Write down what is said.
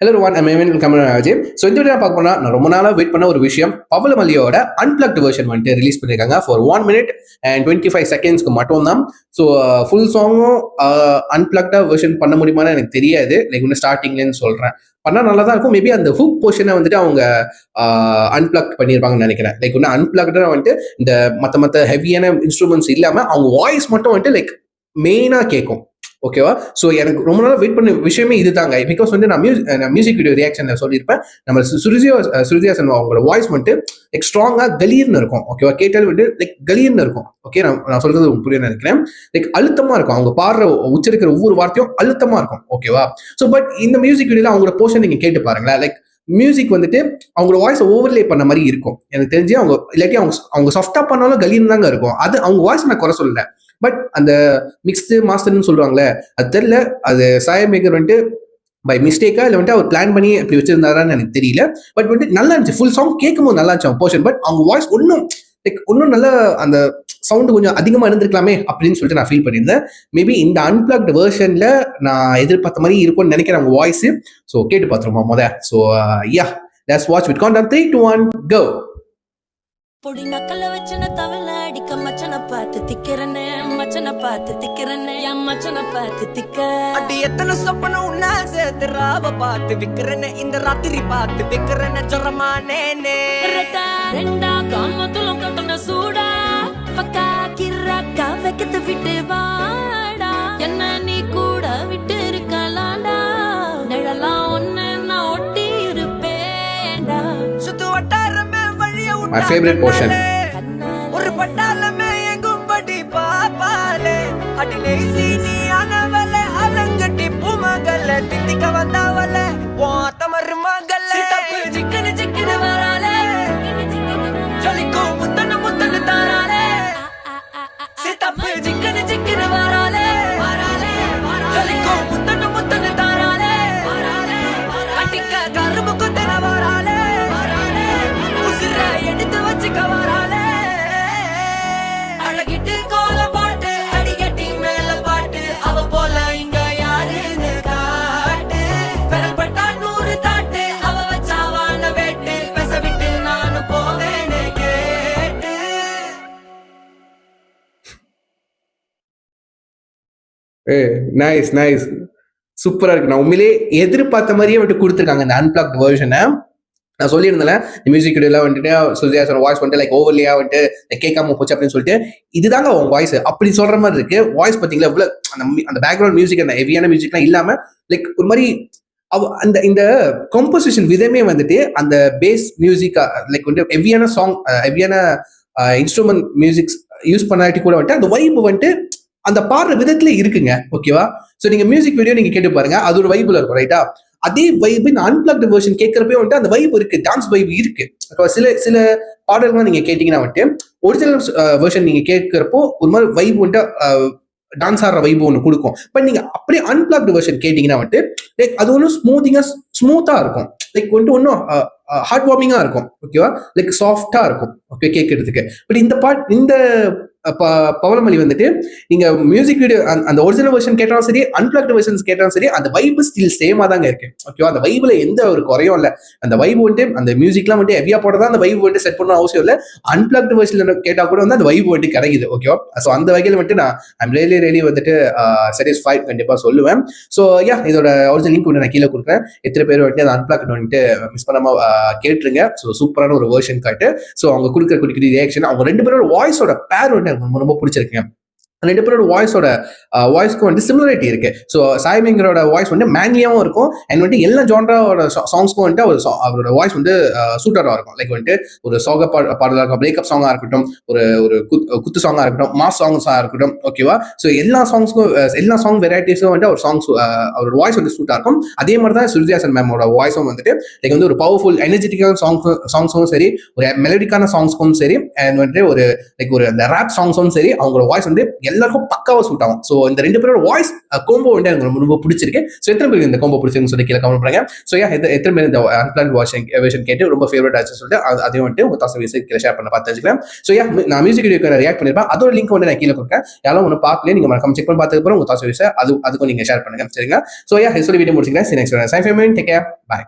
எல்லாரும் one MN கமராஜி. So இந்த video பார்க்க போனால் நான் ரொம்ப நாளாக வெயிட் பண்ண ஒரு விஷயம், பவளமல்லியோட அன்பிளக்ட் வெர்ஷன் வந்துட்டு ரிலீஸ் பண்ணியிருக்காங்க ஃபார் 1 minute and 25 seconds மட்டும் தான். ஸோ ஃபுல் சாங்கும் அன்பிளக்டாக வெர்ஷன் பண்ண முடியுமான்னு எனக்கு தெரியாது. லைக் இன்னும் ஸ்டார்டிங்லேன்னு சொல்கிறேன், பண்ணால் நல்லா தான் இருக்கும். மேபி அந்த ஹூக் போர்ஷனை வந்துட்டு அவங்க அன்பிளக்ட் பண்ணியிருப்பாங்கன்னு நினைக்கிறேன். லைக் இன்னும் அன்பிளக்டாக வந்துட்டு இந்த மற்ற ஹெவியான இன்ஸ்ட்ருமெண்ட்ஸ் இல்லாமல் அவங்க வாய்ஸ் மட்டும் வந்துட்டு லைக் மெயினாக கேட்கும். ஓகேவா? ஸோ எனக்கு ரொம்ப நாள் வெயிட் பண்ண விஷயமே இது தாங்க. பிகாஸ் வந்து நான் மியூசிக் வீடியோ ரியாக்ஷன் சொல்லியிருப்பேன், நம்ம சுருதிஹாசன் அவங்களோட வாய்ஸ் வந்துட்டு லைக் ஸ்ட்ராங்காக கலீர்னு இருக்கும். ஓகேவா? கேட்டால் வந்து லைக் கலீர்னு இருக்கும். ஓகே, நான் சொல்றது புரிய நினைக்கிறேன். லைக் அழுத்தமாக இருக்கும், அவங்க பாடுற உச்சரிக்கிற ஒவ்வொரு வார்த்தையும் அழுத்தமாக இருக்கும். ஓகேவா? ஸோ பட் இந்த மியூசிக் வீடியோவில் அவங்களோட போர்ஷன் நீங்கள் கேட்டு பாருங்களேன். லைக் மியூசிக் வந்துட்டு அவங்களோட வாய்ஸ் ஓவர்லே பண்ண மாதிரி இருக்கும். எனக்கு தெரிஞ்சு அவங்க இல்லாட்டி அவங்க சாஃப்டா பண்ணாலும் கலீர்னு தாங்க இருக்கும். அது அவங்க வாய்ஸ் நான் குறை சொல்லல, பட் அந்த மிக்ஸ்டு மாஸ்டர்னு சொல்லுவாங்களே, அது தெரியல. அது சாயமேகர் வந்துட்டு பை மிஸ்டேக்கா இல்லை வந்துட்டு அவர் பிளான் பண்ணி அப்படி வச்சிருந்தாரான்னு எனக்கு தெரியல. பட் வந்துட்டு நல்லா இருந்துச்சு, ஃபுல் சாங் கேட்கும் போது நல்லா இருந்துச்சு அவங்க போர்ஷன். பட் அவங்க வாய்ஸ் இன்னும் நல்லா அந்த சவுண்டு கொஞ்சம் அதிகமாக இருந்திருக்கலாமே அப்படின்னு சொல்லிட்டு நான் ஃபீல் பண்ணியிருந்தேன். மேபி இந்த அன்பிளக்ட் வெர்ஷன்ல நான் எதிர்பார்த்த மாதிரி இருக்கும்னு நினைக்கிறேன் அவங்க வாய்ஸ். ஸோ கேட்டு பார்த்துருமா so yeah, let's watch with count 3, 2, 1 go. பொடி நக்கல வச்சன தவள அடிக்க மச்சன பார்த்து திக்கிறனே, மச்சன பார்த்து திக்கிறனே, என் மச்சன பார்த்து திக்க அடி எத்தனை சொப்பன உன்னா சேர்த்து ராவ பார்த்து விக்கிறனே, இந்த ராத்திரி பார்த்து விக்கிறனே ஜொரமானே ரெண்டா காமத்துலம் கட்டண சூடா பக்கா கிராக்கா வைக்கத்து விட்டு வாடா, என்ன நீ கூட விட்டு இருக்கலாண்டா, நிழலாம் ஒன்னு நான் ஒட்டி இருப்பேன்டா, சுத்து வட்டாரமே வழிய My favorite portion. ஒரு பட்டாளமே எங்கும்படி பாப்பாலே அடி நெய்சி நீ ஆனவளே அலங்கட்டி பூமகளே தித்திக்க வந்தாவளே ஓத்த மருமகளே சிக்கன சிக்கன வராலே ஜொலிக்கோ முத்தன தாராலே சித்தப்பு சிக்கன சிக்கன வராலே ஜொலிக்கோ முத்தன தாராலே அட்டிக்க கரும்பு குத்தன வராலே உசிர எடுத்து வச்சுக்க வராலே அழகிட்டு கோல பாட்டு அடிக்கட்டி மேல பாட்டு அவ போல இங்க யாருன்னு காட்டு பெறப்பட்டா 100 தாட்டு அவ வச்சாவான வேட்டு பேச விட்டு நானும் போவேன்னு கேட்டு. நைஸ் சூப்பரா இருக்கு. நான் உண்மையிலே எதிர்பார்த்த மாதிரியே வந்துட்டு கொடுத்துருக்காங்க இந்த அன்பிளக்ட் வெர்ஷனை. நான் சொல்லியிருந்தேன் இந்த மியூசிக் வீடியோல வந்துட்டு சுருதிஹாசன் வாய்ஸ் வந்துட்டு லைக் ஓவர்லியா வந்துட்டு கேட்காம போச்சு அப்படின்னு சொல்லிட்டு, இதுதாங்க அவங்க வாய்ஸ் அப்படி சொல்ற மாதிரி இருக்கு. வாய்ஸ் பார்த்தீங்களா இவ்வளோ அந்த பேக்ரவுண்ட் மியூசிக், அந்த ஹெவியான மியூசிக்லாம் இல்லாம லைக் ஒரு மாதிரி அந்த இந்த கம்போசிஷன் விதமே வந்துட்டு அந்த பேஸ் மியூசிக் லைக் வந்துட்டு ஹெவியான சாங், ஹெவியான இன்ஸ்ட்ருமெண்ட் மியூசிக்ஸ் யூஸ் பண்ணாட்டி கூட வந்துட்டு அந்த வைப் வந்துட்டு அந்த பாடுற விதத்துல இருக்குங்க. ஓகேவா? ஸோ நீங்க மியூசிக் வீடியோ நீங்க கேட்டு பாருங்க, அது ஒரு வைப்ல இருக்கும். ரைட்டா? அதே வைப் இந்த அன்பிளக்ட் வெர்ஷன் கேட்கறப்பே வந்துட்டு அந்த வைப் இருக்கு, டான்ஸ் வைப் இருக்கு. சில பாடல்கள்லாம் நீங்க கேட்டீங்கன்னா வந்துட்டு ஒரிஜினல் வெர்ஷன் நீங்க கேட்கறப்போ ஒரு மாதிரி வைப் வந்துட்டு டான்ஸ் ஆடுற வைப் ஒன்று கொடுக்கும். பட் நீங்க அப்படியே அன்பிளக்ட் வெர்ஷன் கேட்டீங்கன்னா வந்துட்டு லைக் அது ஒன்றும் ஸ்மூத்தா இருக்கும். லைக் வந்துட்டு ஒன்றும் ஹார்ட் வார்மிங்கா இருக்கும். ஓகேவா? லைக் சாஃப்டா இருக்கும். ஓகே, கேட்கறதுக்கு. பட் இந்த பவளமல்லி வந்துட்டு நீங்க மியூசிக் வீடியோ அந்த ஒரிஜினல் வெர்ஷன் கேட்டாலும் சரி, அன்பிளக்ட் வெர்ஷன்ஸ் கேட்டாலும் சரி, அந்த வைப் ஸ்டில் சேமா தாங்க இருக்கு. ஓகேவா? அந்த வைப்ல எந்த ஒரு குறையும் இல்லை. அந்த வைப் வந்துட்டு அந்த மியூசிக்லாம் வந்துட்டு ஹெவியா போட்டதான் அந்த வைப் வந்துட்டு செட் பண்ண அவசியம் இல்லை. அன்பிளக்ட் வெர்ஷன்ல கேட்டா கூட வந்து அந்த வைப் வந்துட்டு கிடைக்குது. ஓகேவா? ஸோ அந்த வகையில் வந்துட்டு நான் ஐம் ரியலி வந்துட்டு சாட்டிஸ்ஃபைட் கண்டிப்பா சொல்லுவேன். ஸோ யா, இதோட ஒரிஜினல் லிங்க் நான் கீழே கொடுக்குறேன். எத்தனை பேர் வந்துட்டு அந்த அன்பிளக்ட் வந்துட்டு மிஸ் பண்ணாம கேட்டுருங்க. ஸோ சூப்பரான ஒரு வெர்ஷன் காட்டு. ஸோ அவங்க கொடுக்குற குடிக்கிற ரியாக்ஷன், அவங்க 2 பேரோட வாய்ஸோட பேர் வந்து ரொம்ப பிடிச்சிருக்கீங்க. 2 பேரோட வாய்ஸ்க்கு வந்து சிமிலரிட்டி இருக்கு. ஸோ சாயமேகரோட வாய்ஸ் வந்து மேனியாவும் இருக்கும், அண்ட் வந்துட்டு எல்லா ஜான்ராவோட சாங்ஸ்க்கும் வந்துட்டு அவரோட வாய்ஸ் வந்து சூட்டராக இருக்கும். லைக் வந்துட்டு ஒரு சோக பாடலாக இருக்கும், பிரேக்கப் சாங்காக இருக்கட்டும், ஒரு குத்து சாங்காக இருக்கட்டும், மாஸ் சாங்ஸாக இருக்கட்டும். ஓகேவா? ஸோ எல்லா சாங் வெரைட்டிஸும் வந்துட்டு அவரோட வாய்ஸ் வந்து சூட்டாக இருக்கும். அதே மாதிரி தான் சுருதிஹாசன் மேமோட வாய்ஸும் வந்துட்டு லைக் வந்து ஒரு பவர்ஃபுல் எனர்ஜெட்டிக்கான சாங்ஸும் சரி, ஒரு மெலடிக்கான சாங்ஸ்க்கும் சரி, அண்ட் வந்துட்டு ஒரு அந்த ரேப் சாங்ஸும் சரி, அவங்களோட வாய்ஸ் வந்து எல்லாருக்கும் பக்காவா சூட் ஆகும். ஸோ இந்த 2 பேரோட வாய்ஸ் கோம்போ வந்து எனக்கு ரொம்ப பிடிச்சிருக்கு. ஸோ எத்தனை பேருக்கு இந்த கோம்போ பிடிச்சிருக்குன்னு சொல்லி கீழே கமெண்ட் பண்ணுங்க. ஸோ எத்தனை பேர் இந்த அன்பிளான் வேர்ஷன் கேட்டு ரொம்ப ஃபேவரட் ஆச்சு சொல்லிட்டு அதையும் வந்துட்டு உங்க தாஸ் வீடியோஸ் கீழே ஷேர் பண்ண பார்த்து தெரிஞ்சுக்கலாம். ஸோ நான் மியூசிக் வீடியோக்கு ரியாக்ட் பண்ணிருப்பேன். அதோட லிங்க் வந்து நான் கீழே கொடுக்கேன். யாரும் ஒன்று பார்க்கல, நீங்க மறக்காம செக் பண்ணி பார்த்ததுக்கப்புறம் உங்க தாஸ் வீடியோஸ் அதுக்கும் நீங்க ஷேர் பண்ணுங்க. சரிங்களா? ஸோ சொல்லி வீடியோ முடிச்சுக்கிறேன். Next time take care. பாய்.